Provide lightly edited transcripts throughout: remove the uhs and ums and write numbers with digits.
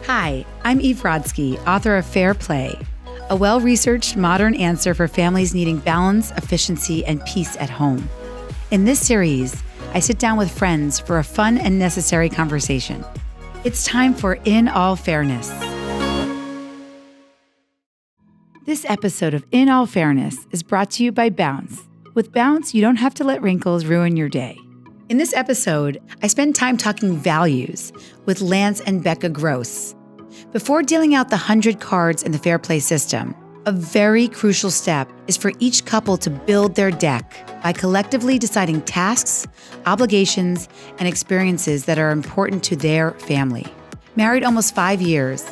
Hi, I'm Eve Rodsky, author of Fair Play, a well-researched modern answer for families needing balance, efficiency, and peace at home. In this series, I sit down with friends for a fun and necessary conversation. It's time for In All Fairness. This episode of In All Fairness is brought to you by Bounce. With Bounce, you don't have to let wrinkles ruin your day. In this episode, I spend time talking values with Lance and Becca Gross. Before dealing out the 100 cards in the Fair Play system, a very crucial step is for each couple to build their deck by collectively deciding tasks, obligations, and experiences that are important to their family. Married almost 5 years,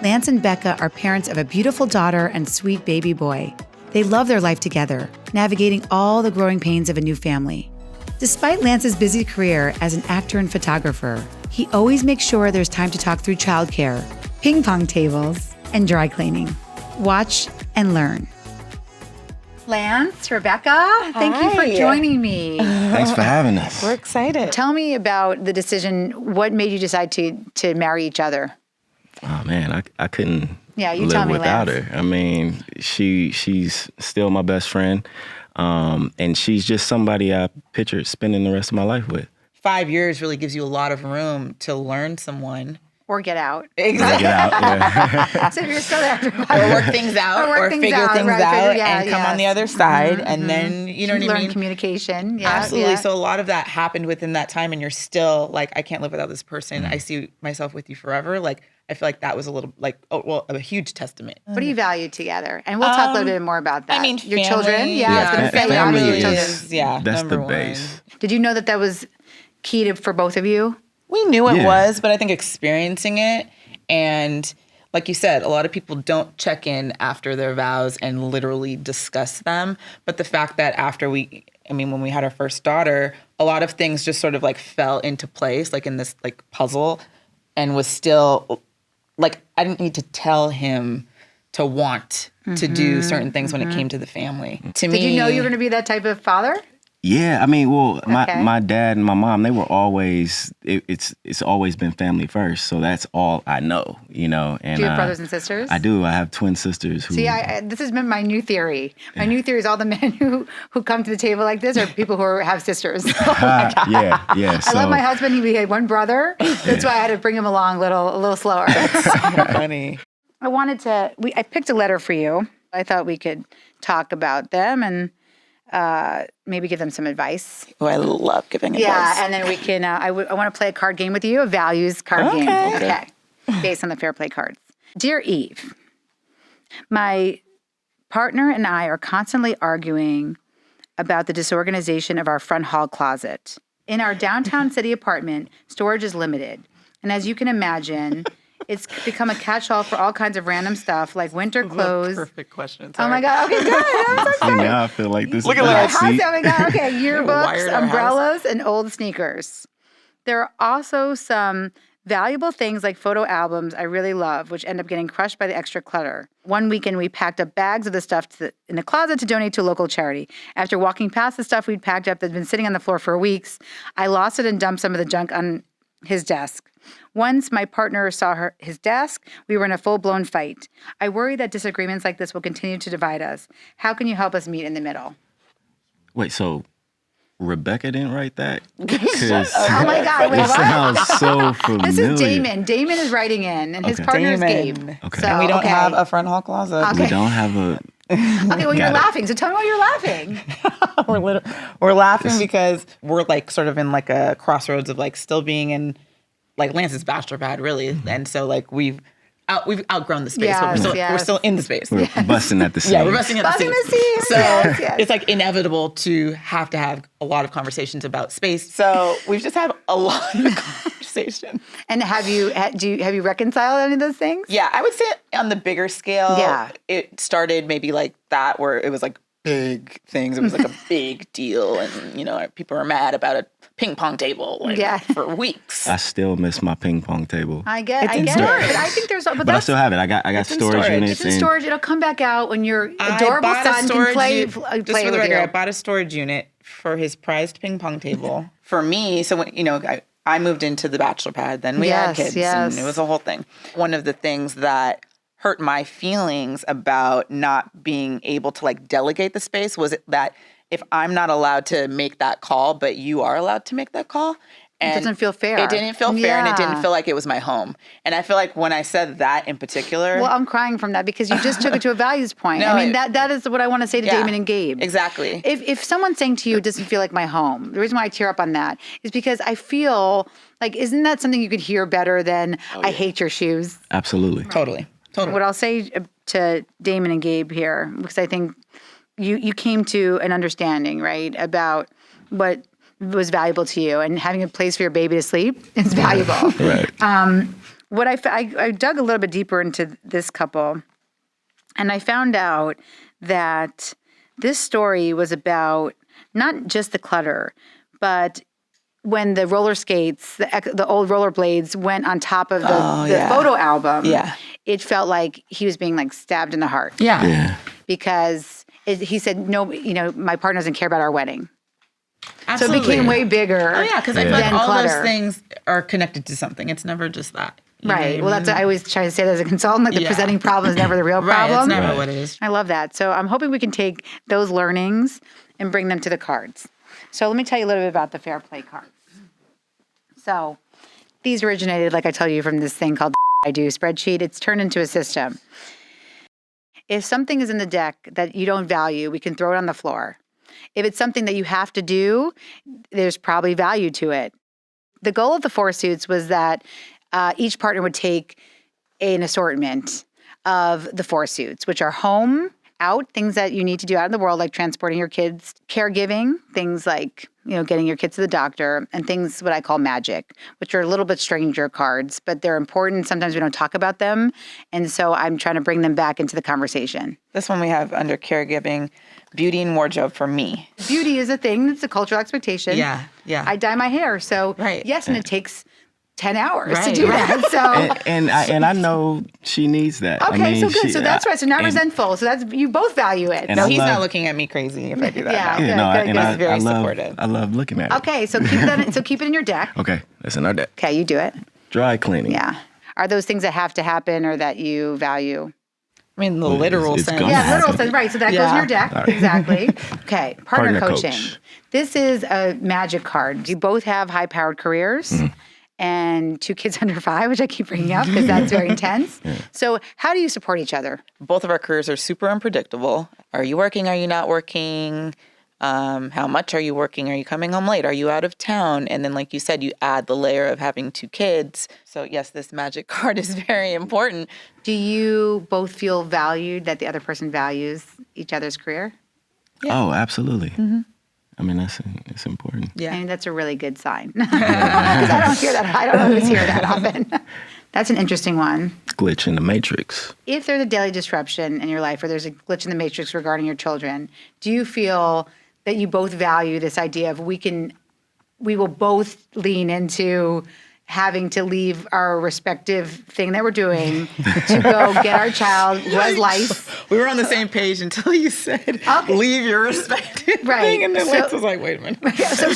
Lance and Becca are parents of a beautiful daughter and sweet baby boy. They love their life together, navigating all the growing pains of a new family. Despite Lance's busy career as an actor and photographer, he always makes sure there's time to talk through childcare, ping pong tables, and dry cleaning. Watch and learn. Lance, Rebecca, thank you for joining me. Thanks for having us. We're excited. Tell me about the decision. What made you decide to marry each other? Oh man, I couldn't you live tell me, without Lance. her. I mean, she's still my best friend. And she's just somebody I pictured spending the rest of my life with. 5 years really gives you a lot of room to learn someone. Or get out. Exactly. Get out, yeah. So if you're still there. Or work things out, or figure things out, and come on the other side, and then, you know what I mean? Learn communication. Yeah, Absolutely. Yeah. So a lot of that happened within that time, and you're still like, I can't live without this person. I see myself with you forever. Like, I feel like that was a little, like, a huge testament. What do you value together? And we'll talk a little bit more about that. I mean, your family. children. Yeah, I was going to say, family your is- children. That's number the one. base. Did you know that was key for both of you? We knew it Yeah. was, but I think experiencing it, and like you said, a lot of people don't check in after their vows and literally discuss them. But the fact that when we had our first daughter, a lot of things just sort of like fell into place, like in this like puzzle, and was still like, I didn't need to tell him to want to do certain things when it came to the family. To me, Did you know you were going to be that type of father? Yeah, I mean, well, Okay. my dad and my mom, they were always, it's always been family first. So that's all I know, you know. And Do you have brothers and sisters? I do. I have twin sisters who. See, this has been my new theory. My new theory is all the men who come to the table like this are people who have sisters. Yeah. I love my husband. He had one brother. That's why I had to bring him along a little slower. funny. I picked a letter for you. I thought we could talk about them and maybe give them some advice. Oh, I love giving advice. Yeah, and then we can, I want to play a card game with you, a values card game. Okay. Based on the Fair Play cards. Dear Eve, my partner and I are constantly arguing about the disorganization of our front hall closet. In our downtown city apartment, storage is limited. And as you can imagine, it's become a catch-all for all kinds of random stuff like winter clothes. Perfect question. Oh my God. Okay, good. I'm so See, now I feel like this Look is at the that. hot seat. Oh my God. Okay, Wired yearbooks, our umbrellas, and old sneakers. There are also some valuable things like photo albums I really love, which end up getting crushed by the extra clutter. One weekend, we packed up bags of the stuff in the closet to donate to a local charity. After walking past the stuff we'd packed up that's been sitting on the floor for weeks, I lost it and dumped some of the junk on his desk. Once my partner saw his desk, we were in a full-blown fight. I worry that disagreements like this will continue to divide us. How can you help us meet in the middle? Wait, so Rebecca didn't write that? Oh my God, wait, It what? sounds so familiar. This is Damon. Damon is writing in, and his Okay. partner is Gabe. Damon. Okay. So, And we don't okay. have a front hall closet. Okay. We don't have a. Okay, well, you're Got it. laughing. So tell me why you're laughing. We're laughing because we're like sort of in like a crossroads of like still being in like Lance's bachelor pad, really, and so like we've outgrown the space, but we're still in the space. We're busting at the seams. Yeah, we're busting at the Busting seams. the seams, So yes. it's like inevitable to have a lot of conversations about space. So we've just had a lot of conversation. And have you reconciled any of those things? Yeah, I would say on the bigger scale, Yeah. it started maybe like that where it was like big things. It was like a big deal, and you know, people are mad about a ping pong table for weeks. I still miss my ping pong table. I get It's it. in But storage. I think there's, But I still have it. I got It's in storage storage. units. It's in storage. It'll come back out when your adorable son can play just for with the record, you. I bought a storage unit for his prized ping pong table for me. So when I moved into the bachelor pad, then we had kids, and it was a whole thing. One of the things that hurt my feelings about not being able to like delegate the space was that if I'm not allowed to make that call, but you are allowed to make that call. And it doesn't feel fair. It didn't feel fair, and it didn't feel like it was my home. And I feel like when I said that in particular... Well, I'm crying from that because you just took it to a values point. No, I mean, that is what I want to say to Damon and Gabe. Exactly. If someone's saying to you, it doesn't feel like my home, the reason why I tear up on that is because I feel like, isn't that something you could hear better than, I hate your shoes? Absolutely. Totally. What I'll say to Damon and Gabe here, because I think you came to an understanding, right, about what was valuable to you, and having a place for your baby to sleep is valuable. Right. What I dug a little bit deeper into this couple, and I found out that this story was about not just the clutter, but when the roller skates, the old rollerblades went on top of the photo album, it felt like he was being like stabbed in the heart. Yeah. Because he said, no, my partner doesn't care about our wedding. Absolutely. So it became way bigger. Oh, yeah, because I feel like all clutter. those things are connected to something. It's never just that. Right. Well, that's what I always try to say that as a consultant. Like the presenting problem is never the real problem. Right, it's never what it is. I love that. So I'm hoping we can take those learnings and bring them to the cards. So let me tell you a little bit about the Fair Play cards. So these originated, like I tell you, from this thing called I Do spreadsheet. It's turned into a system. If something is in the deck that you don't value, we can throw it on the floor. If it's something that you have to do, there's probably value to it. The goal of the 4 suits was that each partner would take an assortment of the 4 suits, which are home, out, things that you need to do out in the world, like transporting your kids, caregiving, things like, getting your kids to the doctor, and things what I call magic, which are a little bit stranger cards, but they're important. Sometimes we don't talk about them. And so I'm trying to bring them back into the conversation. This one we have under caregiving, beauty and wardrobe for me. Beauty is a thing. It's a cultural expectation. Yeah. I dye my hair. So yes, and it takes 10 hours to do that. So and I know she needs that. Okay, so good. So that's right. So not resentful. So that's you both value it. No, he's not looking at me crazy if I do that. He's very supportive. I love looking at it. Okay, so keep it in your deck. Okay, that's in our deck. Okay, you do it. Dry cleaning. Yeah. Are those things that have to happen or that you value? I mean, the literal sense. Yeah, literal sense. Right. So that goes in your deck. Right. Exactly. Okay. Partner coaching. Coach. This is a magic card. You both have high-powered careers. And 2 kids under 5, which I keep bringing up because that's very intense. So how do you support each other? Both of our careers are super unpredictable. Are you working? Are you not working? How much are you working? Are you coming home late? Are you out of town? And then, like you said, you add the layer of having 2 kids. So yes, this magic card is very important. Do you both feel valued, that the other person values each other's career? Yeah. Oh, absolutely. I mean, it's important. Yeah. I mean, that's a really good sign. Because I don't hear that. I don't always hear that often. That's an interesting one. Glitch in the matrix. If there's a daily disruption in your life or there's a glitch in the matrix regarding your children, do you feel that you both value this idea of we will both lean into having to leave our respective thing that we're doing to go get our child who has life. We were on the same page until you said, leave your respective thing. And then Lex was like, wait a minute. So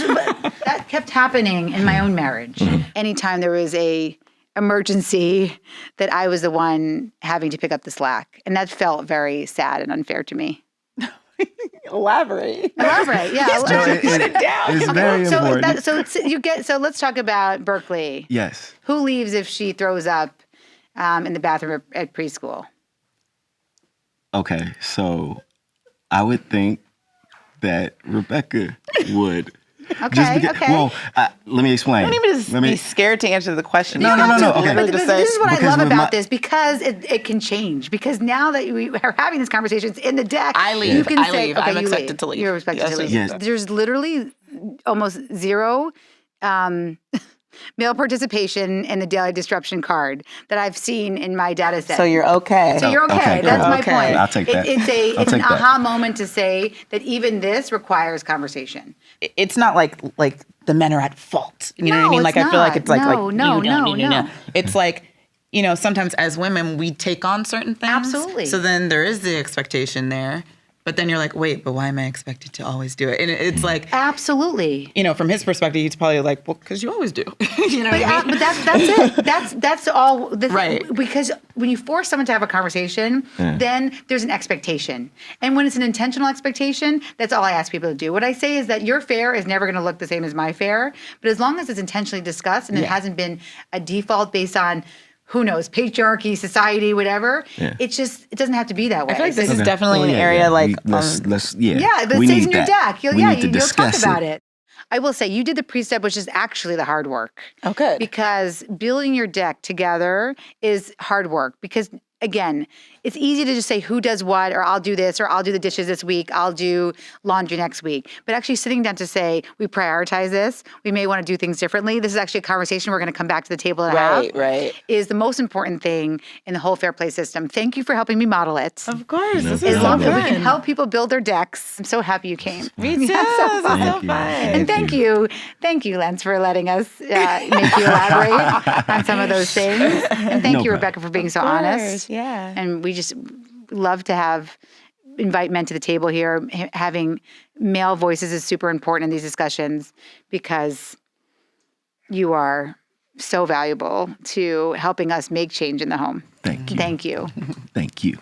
that kept happening in my own marriage. Anytime there was a emergency, that I was the one having to pick up the slack. And that felt very sad and unfair to me. Elaborate. Yeah. Put it down. It's very important. So let's talk about Berkeley. Yes. Who leaves if she throws up in the bathroom at preschool? Okay, so I would think that Rebecca would. Okay. Well, let me explain. Don't even be scared to answer the question. No. Okay. But this is what I love about this, because it can change. Because now that we are having this conversation, it's in the deck. I leave. You can say, leave. Okay, I'm expected to leave. You're expected to leave. Yes. There's literally almost zero male participation in the daily disruption card that I've seen in my data set. So you're okay. So you're okay. That's my point. I'll take that. It's an aha moment to say that even this requires conversation. It's not like the men are at fault. You know what I mean? Like, I feel like it's no. It's like, sometimes as women, we take on certain things. Absolutely. So then there is the expectation there. But then you're like, wait, but why am I expected to always do it? And it's like, absolutely. from his perspective, he's probably like, well, because you always do. You know what I mean? But that's it. That's all. Right. Because when you force someone to have a conversation, then there's an expectation. And when it's an intentional expectation, that's all I ask people to do. What I say is that your fare is never going to look the same as my fare. But as long as it's intentionally discussed and it hasn't been a default based on, who knows, patriarchy, society, whatever. Yeah. It doesn't have to be that way. I feel like this is definitely an area like... let's but it stays in your deck. You'll talk about it. I will say, you did the pre-step, which is actually the hard work. Oh, good. Because building your deck together is hard work. Because, again, it's easy to just say who does what, or I'll do this, or I'll do the dishes this week, I'll do laundry next week. But actually sitting down to say, we prioritize this, we may want to do things differently. This is actually a conversation we're going to come back to the table and have. Right. Is the most important thing in the whole Fair Play system. Thank you for helping me model it. Of course. As long as we can help people build their decks. I'm so happy you came. Me too. This is so fun. And thank you, Lance, for letting us make you elaborate on some of those things. And thank you, Rebecca, for being so honest. Yeah. And we just love to invite men to the table here. Having male voices is super important in these discussions because you are so valuable to helping us make change in the home. Thank you. Thank you. Thank you.